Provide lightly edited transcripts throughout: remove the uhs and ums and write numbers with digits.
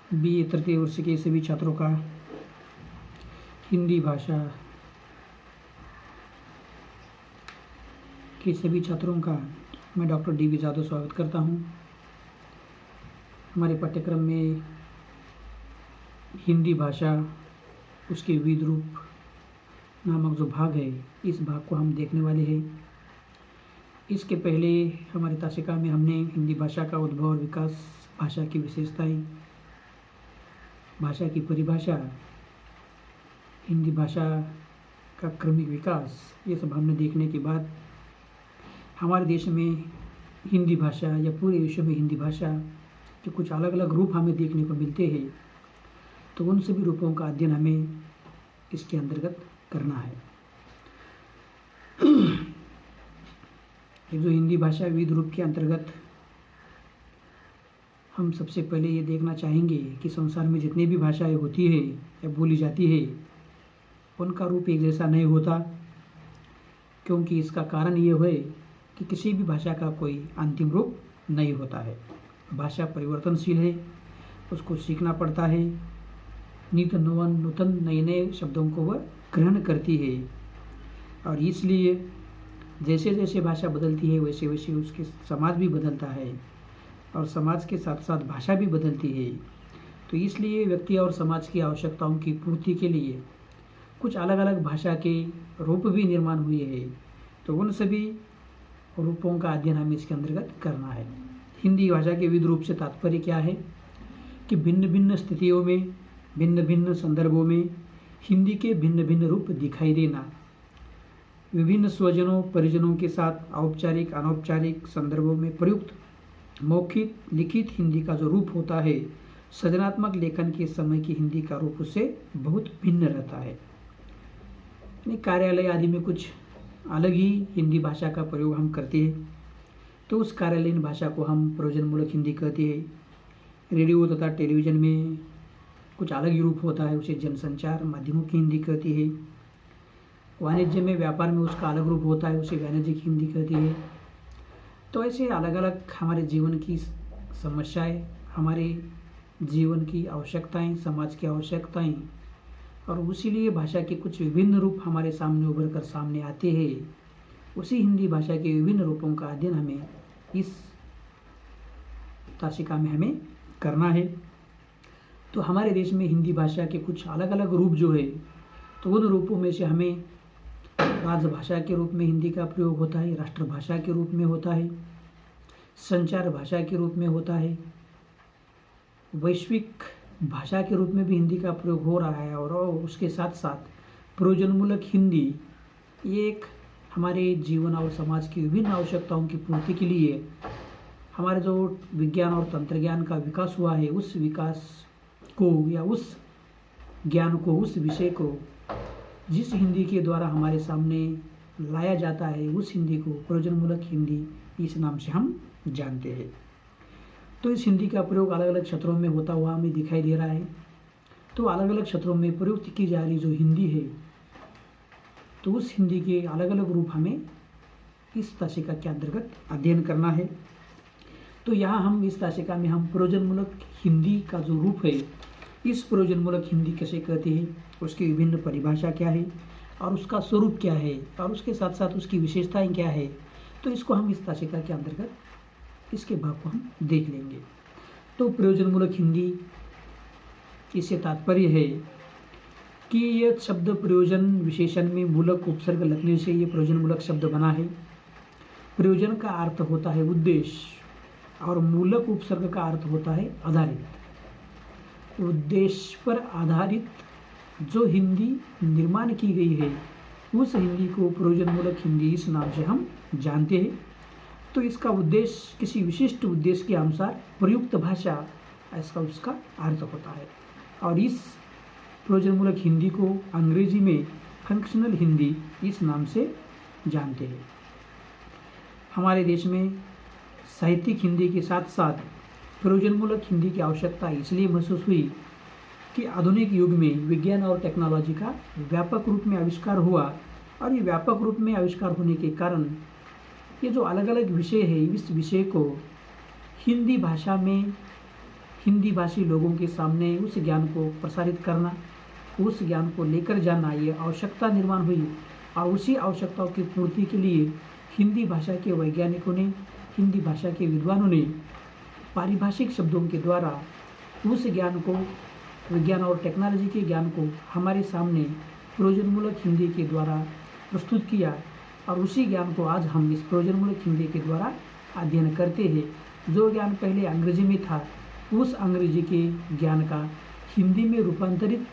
BA तृतीय वर्ष के सभी छात्रों का हिंदी भाषा के सभी छात्रों का मैं डॉक्टर DV जादव स्वागत करता हूं। हमारे पाठ्यक्रम में हिंदी भाषा उसके विविध रूप नामक जो भाग है, इस भाग को हम देखने वाले हैं। इसके पहले हमारी तासिका में हमने हिंदी भाषा का उद्भव और विकास, भाषा की विशेषताएं, भाषा की परिभाषा, हिंदी भाषा का क्रमिक विकास, ये सब हमने देखने के बाद हमारे देश में हिंदी भाषा या पूरे विश्व में हिंदी भाषा के कुछ अलग अलग रूप हमें देखने को मिलते हैं, तो उन सभी रूपों का अध्ययन हमें इसके अंतर्गत करना है। जो हिंदी भाषा विविध रूप के अंतर्गत हम सबसे पहले ये देखना चाहेंगे कि संसार में जितनी भी भाषाएं होती है या बोली जाती है, उनका रूप एक जैसा नहीं होता, क्योंकि इसका कारण ये है कि किसी भी भाषा का कोई अंतिम रूप नहीं होता है। भाषा परिवर्तनशील है, उसको सीखना पड़ता है, नित नूतन नए नए शब्दों को वह ग्रहण करती है, और इसलिए जैसे जैसे भाषा बदलती है वैसे वैसे उसके समाज भी बदलता है, और समाज के साथ साथ भाषा भी बदलती है। तो इसलिए व्यक्ति और समाज की आवश्यकताओं की पूर्ति के लिए कुछ अलग अलग भाषा के रूप भी निर्माण हुए हैं। तो उन सभी रूपों का अध्ययन हमें इसके अंतर्गत करना है। हिंदी भाषा के विविध रूप से तात्पर्य क्या है कि भिन्न भिन्न स्थितियों में, भिन्न भिन्न संदर्भों में हिंदी के भिन्न भिन्न रूप दिखाई देना, विभिन्न स्वजनों परिजनों के साथ औपचारिक अनौपचारिक संदर्भों में प्रयुक्त मौखिक लिखित हिंदी का जो रूप होता है, सृजनात्मक लेखन के समय की हिंदी का रूप उससे बहुत भिन्न रहता है। यानी कार्यालय आदि में कुछ अलग ही हिंदी भाषा का प्रयोग हम करते हैं, तो उस कार्यालयीन भाषा को हम प्रयोजनमूलक हिंदी कहते हैं। रेडियो तथा टेलीविज़न में कुछ अलग ही रूप होता है, उसे जनसंचार माध्यमों की हिंदी कहती है। वाणिज्य में, व्यापार में उसका अलग रूप होता है, उसे वाणिज्यिक हिंदी कहती है। तो ऐसे अलग अलग हमारे जीवन की समस्याएं, हमारे जीवन की आवश्यकताएं, समाज की आवश्यकताएं, और उसीलिए भाषा के कुछ विभिन्न रूप हमारे सामने उभर कर सामने आते हैं। उसी हिंदी भाषा के विभिन्न रूपों का अध्ययन हमें इस तासिका में हमें करना है। तो हमारे देश में हिंदी भाषा के कुछ अलग अलग रूप जो है, तो उन रूपों में से हमें राजभाषा के रूप में हिंदी का प्रयोग होता है, राष्ट्रभाषा के रूप में होता है, संचार भाषा के रूप में होता है, वैश्विक भाषा के रूप में भी हिंदी का प्रयोग हो रहा है, और उसके साथ साथ प्रयोजनमूलक हिंदी ये एक हमारे जीवन और समाज की विभिन्न आवश्यकताओं की पूर्ति के लिए हमारे जो विज्ञान और तंत्रज्ञान का विकास हुआ है, उस विकास को या उस ज्ञान को, उस विषय को जिस हिंदी के द्वारा हमारे सामने लाया जाता है, उस हिंदी को प्रयोजनमूलक हिंदी इस नाम से हम जानते हैं। तो इस हिंदी का प्रयोग अलग अलग क्षेत्रों में होता हुआ हमें दिखाई दे रहा है। तो अलग अलग क्षेत्रों में प्रयुक्त की जा रही जो हिंदी है, तो उस हिंदी के अलग अलग रूप हमें इस तासिका के अंतर्गत अध्ययन करना है। तो यहाँ हम इस तासिका में हम प्रयोजनमूलक हिंदी का जो रूप है, इस प्रयोजनमूलक हिंदी कैसे कहते हैं, उसकी विभिन्न परिभाषा क्या है और उसका स्वरूप क्या है, और उसके साथ साथ उसकी विशेषताएं क्या है, तो इसको हम इस तासिका के अंतर्गत इसके भाग को हम देख लेंगे। तो प्रयोजनमूलक हिंदी, इससे तात्पर्य है कि यह शब्द प्रयोजन विशेषण में मूलक उपसर्ग लगने से ये प्रयोजनमूलक शब्द बना है। प्रयोजन का अर्थ होता है उद्देश्य, और मूलक उपसर्ग का अर्थ होता है आधारित। उद्देश्य पर आधारित जो हिंदी निर्माण की गई है, उस हिंदी को प्रयोजनमूलक हिंदी इस नाम से हम जानते हैं। तो इसका उद्देश्य किसी विशिष्ट उद्देश्य के अनुसार प्रयुक्त भाषा, ऐसा उसका अर्थ होता है। और इस प्रयोजनमूलक हिंदी को अंग्रेजी में फंक्शनल हिंदी इस नाम से जानते हैं। हमारे देश में साहित्यिक हिंदी के साथ साथ प्रयोजनमूलक हिंदी की आवश्यकता इसलिए महसूस हुई कि आधुनिक युग में विज्ञान और टेक्नोलॉजी का व्यापक रूप में आविष्कार हुआ, और ये व्यापक रूप में आविष्कार होने के कारण ये जो अलग अलग विषय है, इस विषय को हिंदी भाषा में हिंदी भाषी लोगों के सामने उस ज्ञान को प्रसारित करना, उस ज्ञान को लेकर जाना, ये आवश्यकता निर्माण हुई। और उसी आवश्यकताओं की पूर्ति के लिए हिंदी भाषा के वैज्ञानिकों ने, हिंदी भाषा के विद्वानों ने पारिभाषिक शब्दों के द्वारा उस ज्ञान को, विज्ञान और टेक्नोलॉजी के ज्ञान को हमारे सामने प्रयोजनमूलक हिंदी के द्वारा प्रस्तुत किया। और उसी ज्ञान को आज हम इस प्रयोजनमूलक हिंदी के द्वारा अध्ययन करते हैं। जो ज्ञान पहले अंग्रेजी में था, उस अंग्रेजी के ज्ञान का हिंदी में रूपांतरित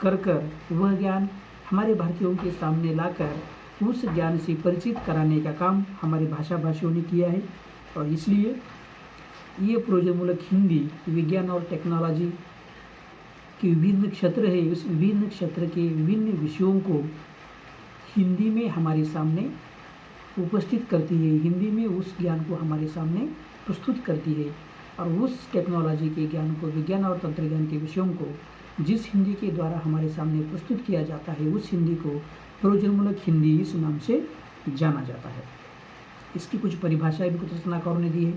कर वह ज्ञान हमारे भारतीयों के सामने लाकर उस ज्ञान से परिचित कराने का काम हमारे भाषा भाषियों ने किया है। और इसलिए ये प्रयोजनमूलक हिंदी विज्ञान और टेक्नोलॉजी के विभिन्न क्षेत्र है, उस विभिन्न क्षेत्र के विभिन्न विषयों को हिंदी में हमारे सामने उपस्थित करती है, हिंदी में उस ज्ञान को हमारे सामने प्रस्तुत करती है। और उस टेक्नोलॉजी के ज्ञान को, विज्ञान और तंत्रज्ञान के विषयों को जिस हिंदी के द्वारा हमारे सामने प्रस्तुत किया जाता है, उस हिंदी को प्रयोजनमूलक हिंदी इस नाम से जाना जाता है। इसकी कुछ परिभाषाएं भी कुछ रचनाकारों ने दी है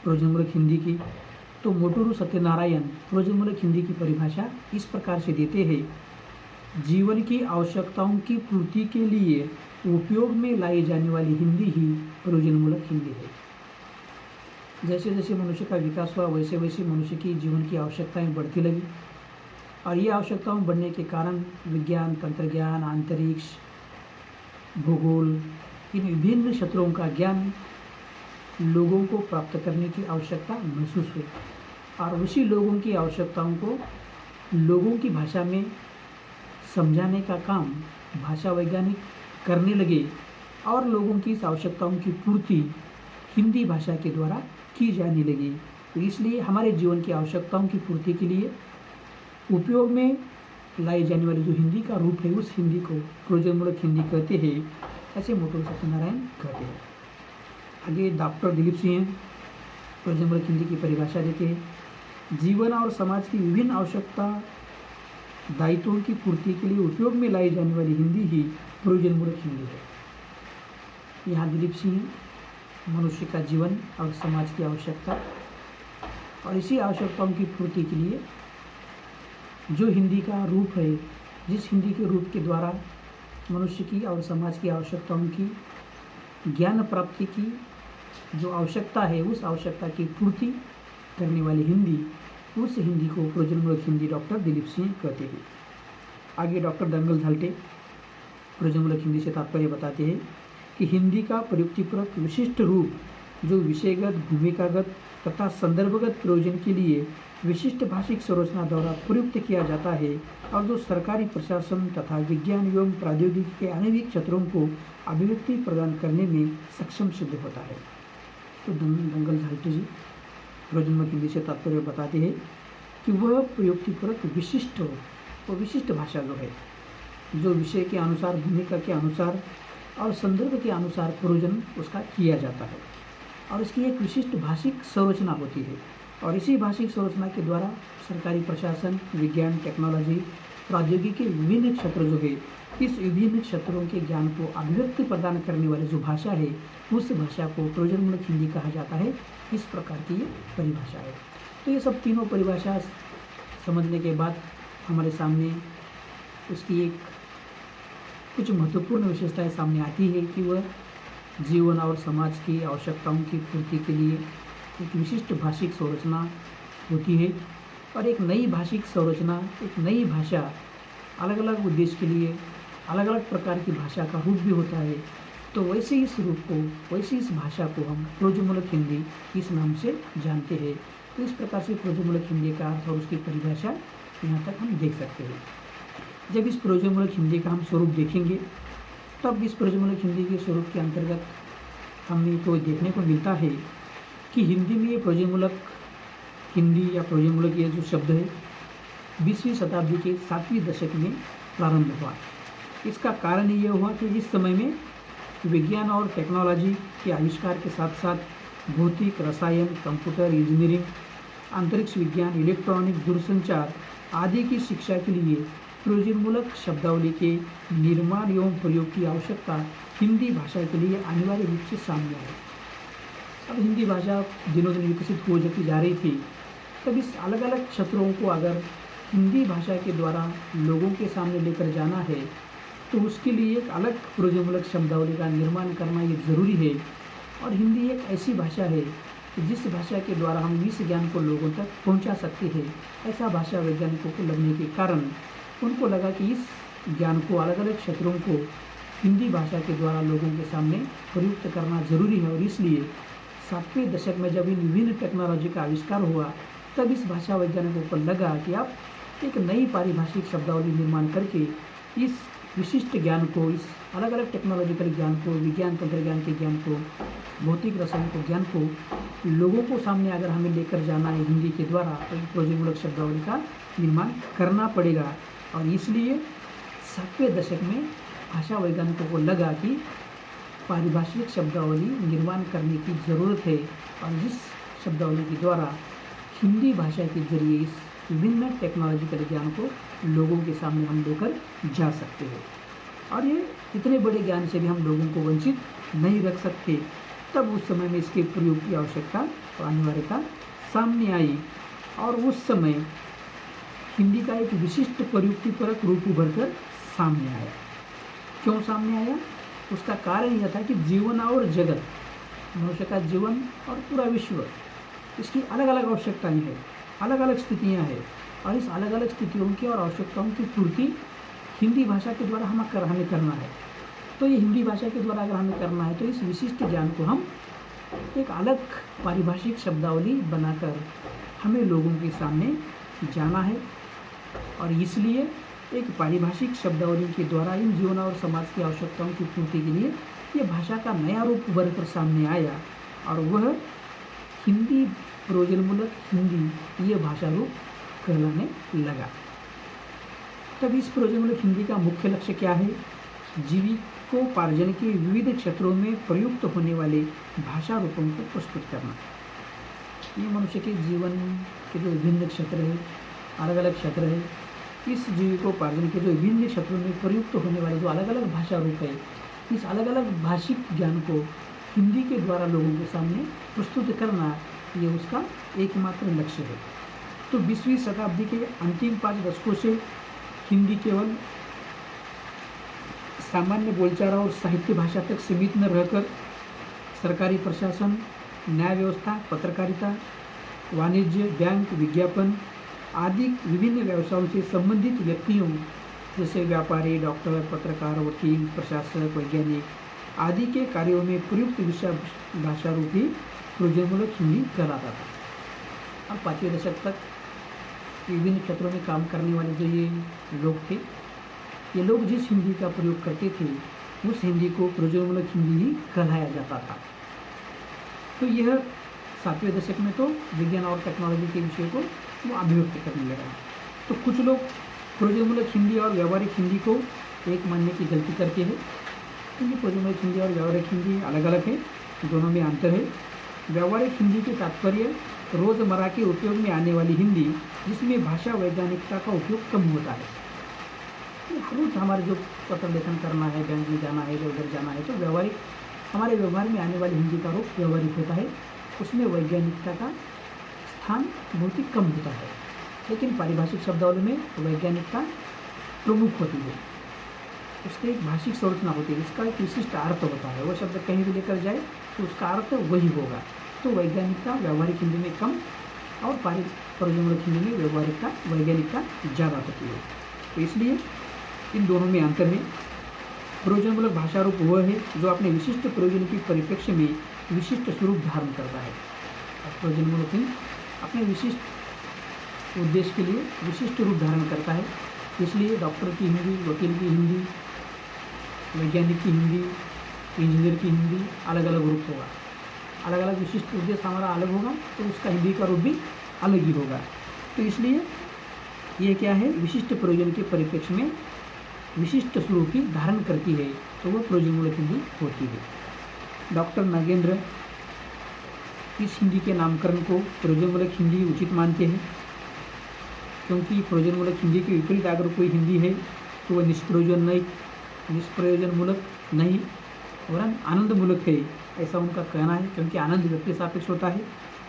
प्रयोजनमूलक हिंदी की। तो मोटूरू सत्यनारायण प्रयोजनमूलक हिंदी की परिभाषा इस प्रकार से देते हैं: जीवन की आवश्यकताओं की पूर्ति के लिए उपयोग में लाई जाने वाली हिंदी ही प्रयोजनमूलक हिंदी है। जैसे जैसे मनुष्य का विकास हुआ, वैसे वैसे मनुष्य की जीवन की आवश्यकताएं बढ़ती लगी। और ये आवश्यकताओं बढ़ने के कारण विज्ञान, तंत्रज्ञान, अंतरिक्ष, भूगोल, इन विभिन्न क्षेत्रों का ज्ञान लोगों को प्राप्त करने की आवश्यकता महसूस हुई। और उसी लोगों की आवश्यकताओं को लोगों की भाषा में समझाने का काम भाषा वैज्ञानिक करने लगे। और लोगों की इस आवश्यकताओं की पूर्ति हिंदी भाषा के द्वारा की जाने लगी। तो इसलिए हमारे जीवन की आवश्यकताओं की पूर्ति के लिए उपयोग में लाई जाने वाली जो हिंदी का रूप है, उस हिंदी को प्रयोजनमूलक हिंदी कहते हैं, ऐसे मोटूरू सत्यनारायण कहते हैं। आगे डॉक्टर दिलीप सिंह प्रयोजनमूलक हिंदी की परिभाषा देते हैं: जीवन और समाज की विभिन्न आवश्यकता दायित्वों की पूर्ति के लिए उपयोग में लाई जाने वाली हिंदी ही प्रयोजनमूलक हिंदी है। यहाँ दिलीप सिंह मनुष्य का जीवन और समाज की आवश्यकता और इसी आवश्यकताओं की पूर्ति के लिए जो हिंदी का रूप है, जिस हिंदी के रूप के द्वारा मनुष्य की और समाज की आवश्यकताओं की ज्ञान प्राप्ति की जो आवश्यकता है, उस आवश्यकता की पूर्ति करने वाली हिंदी, उस हिंदी को प्रयोजनमूलक हिंदी डॉक्टर दिलीप सिंह कहते हैं। आगे डॉक्टर दंगल झालटे प्रयोजनमूलक हिंदी से तात्पर्य बताते हैं कि हिंदी का प्रयुक्तिपूर्वक विशिष्ट रूप जो विषयगत, भूमिकागत तथा संदर्भगत प्रयोजन के लिए विशिष्ट भाषिक संरचना द्वारा प्रयुक्त किया जाता है और जो सरकारी प्रशासन तथा विज्ञान एवं प्रौद्योगिकी के अनेक क्षेत्रों को अभिव्यक्ति प्रदान करने में सक्षम सिद्ध होता है। तो दंगल झालटे जी प्रयोजनमूलक हिंदी से तात्पर्य बताते हैं कि वह प्रयुक्तिपूर्वक विशिष्ट हो, वो विशिष्ट भाषा जो है, जो विषय के अनुसार, भूमिका के अनुसार और संदर्भ के अनुसार प्रयोजन उसका किया जाता है। और इसकी एक विशिष्ट भाषिक संरचना होती है। और इसी भाषिक संरचना के द्वारा सरकारी प्रशासन, विज्ञान, टेक्नोलॉजी, प्रौद्योगिकी के विभिन्न क्षेत्र जो है, इस विभिन्न क्षेत्रों के ज्ञान को अभिव्यक्ति प्रदान करने वाली जो भाषा है, उस भाषा को प्रयोजनमूलक हिंदी कहा जाता है। इस प्रकार की ये परिभाषा है। तो ये सब तीनों परिभाषा समझने के बाद हमारे सामने उसकी एक कुछ महत्वपूर्ण विशेषताएं सामने आती है कि वह जीवन और समाज की आवश्यकताओं की पूर्ति के लिए एक विशिष्ट भाषिक संरचना होती है। और एक नई भाषिक संरचना, एक नई भाषा अलग अलग उद्देश्य के लिए अलग अलग प्रकार की भाषा का रूप भी होता है। तो वैसे इस रूप को, वैसे इस भाषा को हम प्रयोजनमूलक हिंदी इस नाम से जानते हैं। तो इस प्रकार से प्रयोजनमूलक हिंदी का अर्थ और उसकी परिभाषा यहाँ तक हम देख सकते हैं। जब इस प्रयोजनमूलक हिंदी का हम स्वरूप देखेंगे, तब इस प्रयोजनमूलक हिंदी के स्वरूप के अंतर्गत हमें तो देखने को मिलता है कि हिंदी में ये प्रयोजनमूलक हिंदी या प्रयोजनमूलक ये जो शब्द है 20वीं शताब्दी के 7वीं दशक में प्रारंभ हुआ। इसका कारण ये हुआ कि इस समय में विज्ञान और टेक्नोलॉजी के आविष्कार के साथ साथ भौतिक, रसायन, कंप्यूटर इंजीनियरिंग, अंतरिक्ष विज्ञान, इलेक्ट्रॉनिक, दूरसंचार आदि की शिक्षा के लिए प्रयोजनमूलक शब्दावली के निर्माण एवं प्रयोग की आवश्यकता हिंदी भाषा के लिए अनिवार्य रूप से सामने आई। अब हिंदी भाषा दिनों दिन विकसित हो जाती जा रही थी, तब इस अलग अलग क्षेत्रों को अगर हिंदी भाषा के द्वारा लोगों के सामने लेकर जाना है तो उसके लिए एक अलग प्रयोजनमूलक शब्दावली का निर्माण करना ये ज़रूरी है। और हिंदी एक ऐसी भाषा है कि जिस भाषा के द्वारा हम इस ज्ञान को लोगों तक पहुंचा सकते हैं। ऐसा भाषा वैज्ञानिकों को लगने के कारण उनको लगा कि इस ज्ञान को अलग अलग क्षेत्रों को हिंदी भाषा के द्वारा लोगों के सामने प्रयुक्त करना ज़रूरी है। और इसलिए 60वें दशक में जब इन विभिन्न टेक्नोलॉजी का आविष्कार हुआ तब इस भाषा वैज्ञानिकों को लगा कि आप एक नई पारिभाषिक शब्दावली निर्माण करके इस विशिष्ट ज्ञान को, इस अलग अलग टेक्नोलॉजिकल ज्ञान को, विज्ञान तंत्रज्ञान के ज्ञान को, भौतिक रसायन के ज्ञान को लोगों को सामने अगर हमें लेकर जाना है हिंदी के द्वारा तो प्रयोजनमूलक शब्दावली का निर्माण करना पड़ेगा। और इसलिए 60वें दशक में भाषा वैज्ञानिकों को लगा कि पारिभाषिक शब्दावली निर्माण करने की ज़रूरत है और जिस शब्दावली के द्वारा हिंदी भाषा के जरिए इस विभिन्न टेक्नोलॉजिकल ज्ञान को लोगों के सामने हम लेकर जा सकते हैं। और ये इतने बड़े ज्ञान से भी हम लोगों को वंचित नहीं रख सकते। तब उस समय में इसके प्रयोग की आवश्यकता और अनिवार्यता सामने आई और उस समय हिंदी का एक विशिष्ट प्रयुक्तिपरक रूप उभर कर सामने आया। क्यों सामने आया? उसका कारण यह था कि जीवन और जगत, मनुष्य का जीवन और पूरा विश्व, इसकी अलग अलग आवश्यकताएं हैं, अलग अलग स्थितियां हैं और इस अलग अलग स्थितियों की और आवश्यकताओं की पूर्ति हिंदी भाषा के द्वारा हमें करना है। तो ये हिंदी भाषा के द्वारा अगर हमें करना है तो इस विशिष्ट ज्ञान को हम एक अलग पारिभाषिक शब्दावली बनाकर हमें लोगों के सामने जाना है। और इसलिए एक पारिभाषिक शब्दावली के द्वारा इन जीवन और समाज की आवश्यकताओं की पूर्ति के लिए ये भाषा का नया रूप उभर कर सामने आया और वह हिंदी, प्रयोजनमूलक हिंदी ये भाषा रूप कहलाने लगा। तब इस प्रयोजनमूलक हिंदी का मुख्य लक्ष्य क्या है? जीविकोपार्जन के विविध क्षेत्रों में प्रयुक्त होने वाले भाषा रूपों को प्रस्तुत करना। ये मनुष्य के जीवन के जो विभिन्न क्षेत्र है, अलग अलग क्षेत्र है, इस जीविकोपार्जन के जो विभिन्न क्षेत्रों में प्रयुक्त होने वाले जो अलग अलग भाषा रूप है, इस अलग अलग भाषिक ज्ञान को हिंदी के द्वारा लोगों के सामने प्रस्तुत करना, ये उसका एकमात्र लक्ष्य है। तो 20वीं शताब्दी के अंतिम 5 दशकों से हिंदी केवल सामान्य बोलचाल और साहित्य भाषा तक सीमित न रहकर सरकारी प्रशासन, न्याय व्यवस्था, पत्रकारिता, वाणिज्य, बैंक, विज्ञापन आदि विभिन्न व्यवसायों से संबंधित व्यक्तियों जैसे व्यापारी, डॉक्टर, पत्रकार, वकील, प्रशासक, वैज्ञानिक आदि के कार्यों में प्रयुक्त विषय भाषा रूपी प्रयोजनमूलक हिंदी कहलाता था। और 5वें दशक तक विभिन्न क्षेत्रों में काम करने वाले जो ये लोग थे, ये लोग जिस हिंदी का प्रयोग करते थे उस हिंदी को प्रयोजनमूलक हिंदी ही कहलाया जाता था। तो यह 7वें दशक में तो विज्ञान और टेक्नोलॉजी के विषय को वो अभिव्यक्त करने लगा। तो कुछ लोग प्रयोजनमूलक हिंदी और व्यावहारिक हिंदी को एक मानने की गलती करते हैं, क्योंकि प्रयोजनमूलक हिंदी और व्यावहारिक हिंदी अलग अलग है, दोनों में अंतर है। व्यावहारिक हिंदी के तात्पर्य रोज़मर्रा के उपयोग में आने वाली हिंदी जिसमें भाषा वैज्ञानिकता का उपयोग कम होता है। हर रोज़ हमारे जो पत्र लेखन करना है, बैंक में जाना है, इधर उधर जाना है, तो व्यावहारिक हमारे व्यवहार में आने वाली हिंदी का रूप व्यावहारिक होता है, उसमें वैज्ञानिकता का स्थान बहुत ही कम होता है। लेकिन पारिभाषिक शब्दावली में वैज्ञानिकता प्रमुख होती है, उसकी एक भाषिक संरचना होती है, उसका एक विशिष्ट अर्थ होता है। वो शब्द कहीं भी लेकर जाए तो उसका अर्थ वही होगा। तो वैज्ञानिकता व्यावहारिक हिंदी में कम और प्रयोजनमूलक हिंदी में वैज्ञानिकता ज़्यादा होती है। तो इसलिए इन दोनों में अंतर है। प्रयोजनमूलक भाषा रूप वह है जो अपने विशिष्ट प्रयोजन के परिप्रेक्ष्य में विशिष्ट स्वरूप धारण करता है। और प्रयोजनमूलक हिंदी अपने विशिष्ट उद्देश्य के लिए विशिष्ट रूप धारण करता है। इसलिए डॉक्टर की हिंदी, वकील की हिंदी, वैज्ञानिक की हिंदी, इंजीनियर की हिंदी अलग अलग रूप होगा, अलग अलग विशिष्ट उद्देश्य हमारा अलग होगा, तो उसका हिंदी का रूप भी अलग ही होगा। तो इसलिए ये क्या है, विशिष्ट प्रयोजन के परिप्रेक्ष्य में विशिष्ट स्वरूप की धारण करती है, तो वह प्रयोजनमूलक हिंदी होती है। डॉक्टर नागेंद्र इस हिंदी के नामकरण को प्रयोजनमूलक हिंदी उचित मानते हैं, क्योंकि प्रयोजनमूलक हिंदी के विपरीत अगर कोई हिंदी है तो वह निष्प्रयोजनमूलक नहीं और आनंदमूलक है, ऐसा उनका कहना है। क्योंकि आनंद व्यक्ति सापेक्ष होता है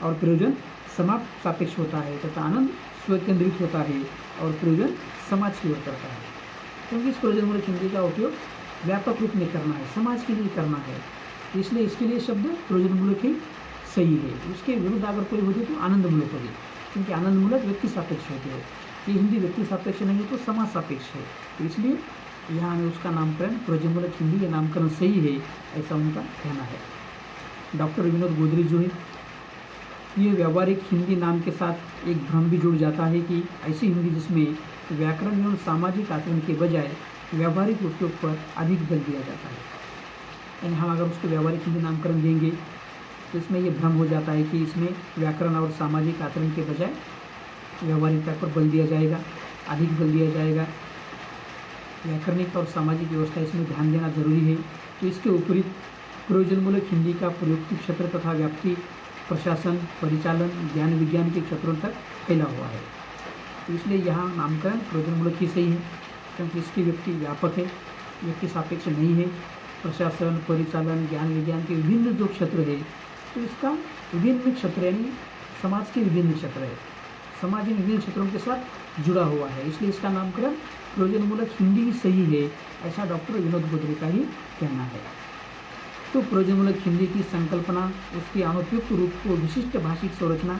और प्रयोजन समाप्त सापेक्ष होता है तथा आनंद स्वकेंद्रित होता है और प्रयोजन समाज की ओर करता है। क्योंकि इस प्रयोजनमूलक हिंदी का उपयोग व्यापक रूप में करना है, समाज के लिए करना है, इसलिए इसके लिए शब्द प्रयोजनमूलक ही सही है। उसके विरुद्ध अगर कोई होती तो आनंदमूलक होगी, क्योंकि आनंदमूलक व्यक्ति सापेक्ष होती है। ये हिंदी व्यक्ति सापेक्ष नहीं है तो समाज सापेक्ष है, तो इसलिए यहाँ में उसका नामकरण प्रयोजनमूलक हिंदी ये नामकरण सही है, ऐसा उनका कहना है। डॉक्टर विनोद गोदरी जो है, ये व्यावहारिक हिंदी नाम के साथ एक भ्रम भी जुड़ जाता है कि ऐसी हिंदी जिसमें व्याकरण एवं सामाजिक आचरण के बजाय व्यावहारिक उपयोग पर अधिक बल दिया जाता है। यानी हम अगर उसको व्यावहारिक हिंदी नामकरण देंगे तो इसमें ये भ्रम हो जाता है कि इसमें व्याकरण और सामाजिक आचरण के बजाय व्यावहारिकता पर बल दिया जाएगा, अधिक बल दिया जाएगा। व्याकरणिक और सामाजिक व्यवस्था इसमें ध्यान देना जरूरी है। तो इसके विपरीत प्रयोजनमूलक हिंदी का प्रयुक्ति क्षेत्र तथा व्याप्ति प्रशासन, परिचालन, ज्ञान विज्ञान के क्षेत्रों तक फैला हुआ है। तो इसलिए यहाँ नामकरण प्रयोजनमूलक ही सही है, क्योंकि इसकी व्यक्ति व्यापक है, व्यक्ति सापेक्ष नहीं है। प्रशासन, परिचालन, ज्ञान विज्ञान के विभिन्न जो क्षेत्र है, तो इसका विभिन्न क्षेत्र यानी समाज के विभिन्न क्षेत्र है, समाज इन विभिन्न क्षेत्रों के साथ जुड़ा हुआ है, इसलिए इसका नामकरण प्रयोजनमूलक हिंदी ही सही है, ऐसा डॉक्टर विनोद गोदरी का ही कहना है। तो प्रयोजनमूलक हिंदी की संकल्पना उसके अनुपयुक्त रूप को विशिष्ट भाषिक संरचना,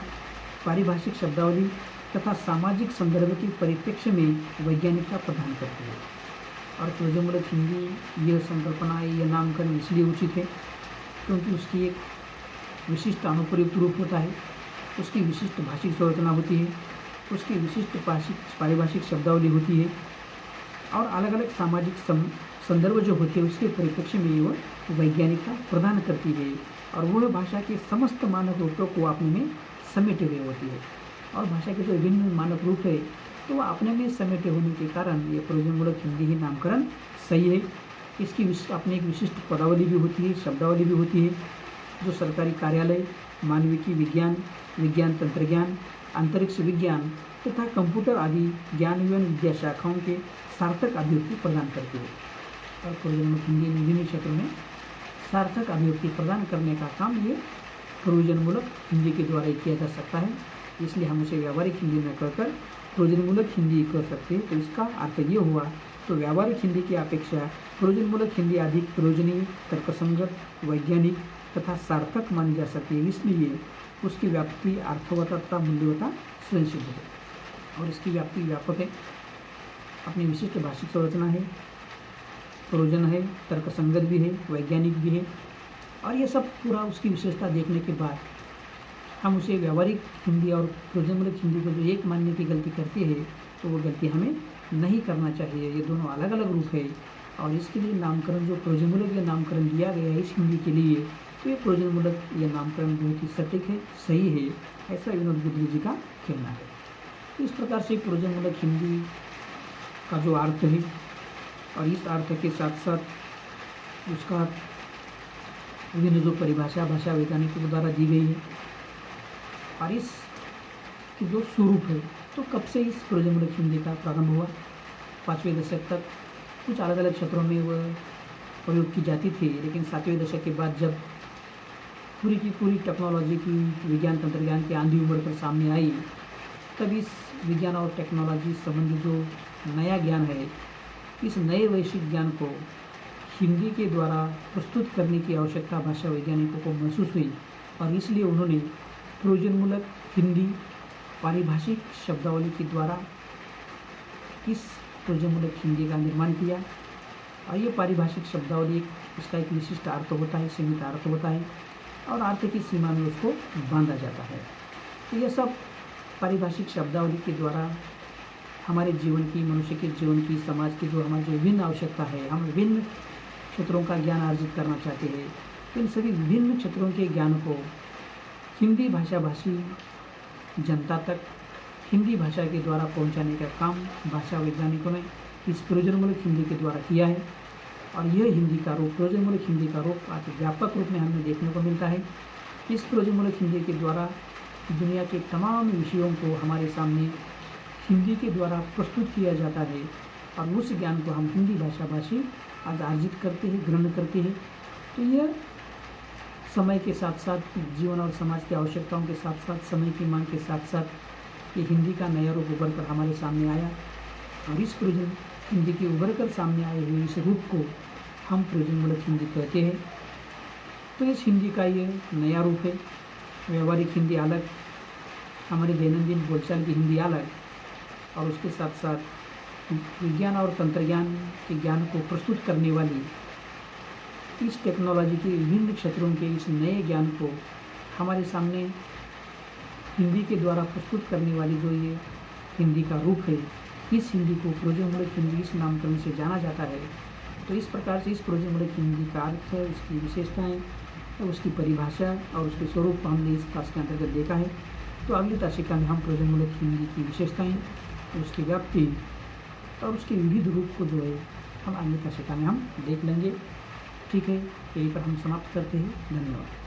पारिभाषिक शब्दावली तथा सामाजिक संदर्भ के परिप्रेक्ष्य में वैज्ञानिकता प्रदान करती है। और प्रयोजनमूलक हिंदी यह संकल्पना, यह नामकरण इसलिए उचित है क्योंकि उसकी एक विशिष्ट अनुप्रयुक्त रूप होता है, उसकी विशिष्ट भाषिक संरचना होती है, उसकी विशिष्ट पारिभाषिक शब्दावली होती है और अलग अलग सामाजिक संदर्भ जो होते हैं उसके परिप्रेक्ष्य में वह वैज्ञानिकता प्रदान करती है और वह भाषा के समस्त मानक रूपों को अपने में समेटे हुए होती है। और भाषा के जो विभिन्न मानक रूप है तो वह अपने में समेटे होने के कारण ये प्रयोजनमूलक हिंदी ही नामकरण सही है। इसकी अपनी एक विशिष्ट पदावली भी होती है, शब्दावली भी होती है, जो सरकारी कार्यालय, मानविकी विज्ञान, विज्ञान तंत्रज्ञान, अंतरिक्ष विज्ञान तथा कंप्यूटर आदि ज्ञान एवं विद्या शाखाओं के सार्थक अभिव्यक्ति प्रदान करती है। और प्रयोजनमूलक हिंदी में विभिन्न क्षेत्रों में सार्थक अभिव्यक्ति प्रदान करने का काम ये प्रयोजनमूलक हिंदी के द्वारा ही किया जा सकता है, इसलिए हम उसे व्यावहारिक हिंदी में कहकर प्रयोजनमूलक हिंदी कर सकते हैं। तो इसका अर्थ ये हुआ, तो व्यावहारिक हिंदी की अपेक्षा प्रयोजनमूलक हिंदी अधिक प्रयोजनीय, तर्कसंगत, वैज्ञानिक तथा सार्थक मानी जा सकती है, इसलिए उसकी व्याप्ति, अर्थवत्ता तथा मूल्यवत्ता सुनिश्चित है। और इसकी व्याप्ति व्यापक है, अपनी विशिष्ट भाषिक संरचना है, प्रयोजन है, तर्कसंगत भी है, वैज्ञानिक भी है। और ये सब पूरा उसकी विशेषता देखने के बाद हम उसे व्यावहारिक हिंदी और प्रयोजनमूलक हिंदी को जो एक मानने की गलती करते हैं तो वो गलती हमें नहीं करना चाहिए। ये दोनों अलग अलग रूप है और इसके लिए नामकरण जो प्रयोजनमूलक ये नामकरण दिया गया है इस हिंदी के लिए, तो ये प्रयोजनमूलक ये नामकरण बहुत ही सटीक है, सही है, ऐसा विनोद गोदरी जी का कहना है। तो इस प्रकार से प्रयोजनमूलक हिंदी का जो अर्थ है और इस अर्थ के साथ साथ उसका विभिन्न जो परिभाषा भाषा वैज्ञानिकों द्वारा दी गई है और इस जो स्वरूप है, तो कब से इस प्रयोजनमूलक हिंदी का प्रारंभ हुआ। 5वें दशक तक कुछ अलग अलग क्षेत्रों में वह प्रयोग की जाती थी, लेकिन 7वें दशक के बाद जब पूरी की पूरी टेक्नोलॉजी की, विज्ञान तंत्रज्ञान की आंधी उमड़ कर सामने आई, तब इस विज्ञान और टेक्नोलॉजी संबंधी जो नया ज्ञान है, इस नए वैश्विक ज्ञान को हिंदी के द्वारा प्रस्तुत करने की आवश्यकता भाषा वैज्ञानिकों को महसूस हुई और इसलिए उन्होंने प्रयोजनमूलक हिंदी पारिभाषिक शब्दावली के द्वारा इस प्रयोजनमूलक हिंदी का निर्माण किया। और ये पारिभाषिक शब्दावली उसका एक विशिष्ट अर्थ होता है, सीमित अर्थ होता है और अर्थ की सीमा में उसको बांधा जाता है। तो ये सब पारिभाषिक शब्दावली के द्वारा हमारे जीवन की, मनुष्य के जीवन की, समाज की जो हमारी जो विभिन्न आवश्यकता है, हम विभिन्न क्षेत्रों का ज्ञान अर्जित करना चाहते हैं, इन सभी विभिन्न क्षेत्रों के ज्ञान को हिंदी भाषा भाषी जनता तक हिंदी भाषा के द्वारा पहुंचाने का काम भाषा वैज्ञानिकों ने इस प्रयोजनमूलक हिंदी के द्वारा किया है। और यह हिंदी का रूप, प्रयोजनमूलक हिंदी का रूप आज व्यापक रूप में हमें देखने को मिलता है। इस प्रयोजनमूलक हिंदी के द्वारा दुनिया के तमाम विषयों को हमारे सामने हिंदी के द्वारा प्रस्तुत किया जाता है और उस ज्ञान को हम हिंदी भाषा भाषी आज अर्जित करते हैं, ग्रहण करते हैं। तो यह समय के साथ साथ, जीवन और समाज की आवश्यकताओं के साथ साथ, समय की मांग के साथ साथ ये हिंदी का नया रूप उभर कर हमारे सामने आया। और इस प्रयोजन हिंदी के उभर कर सामने आए हुए इस रूप को हम प्रयोजनमूलक हिंदी कहते हैं। तो इस हिंदी का ये नया रूप है। व्यवहारिक हिंदी अलग, हमारी दैनंदिन बोलचाल की हिंदी अलग, और उसके साथ साथ विज्ञान और तंत्रज्ञान के ज्ञान को प्रस्तुत करने वाली इस टेक्नोलॉजी के विभिन्न क्षेत्रों के इस नए ज्ञान को हमारे सामने हिंदी के द्वारा प्रस्तुत करने वाली जो ये हिंदी का रूप है, इस हिंदी को प्रयोजनमूलक हिंदी इस नामकरण से जाना जाता है। तो इस प्रकार से इस प्रयोजनमूलक हिंदी का अर्थ, उसकी विशेषताएं, उसकी परिभाषा और उसके स्वरूप को हमने इस क्लास के अंतर्गत देखा है। तो अगली तासिका में हम प्रयोजनमूलक हिंदी की विशेषताएं, उसकी व्याप्ति और उसके विविध रूप को जो है हम अगली तासिका में हम देख लेंगे। ठीक है, यहीं पर हम समाप्त करते हैं। धन्यवाद।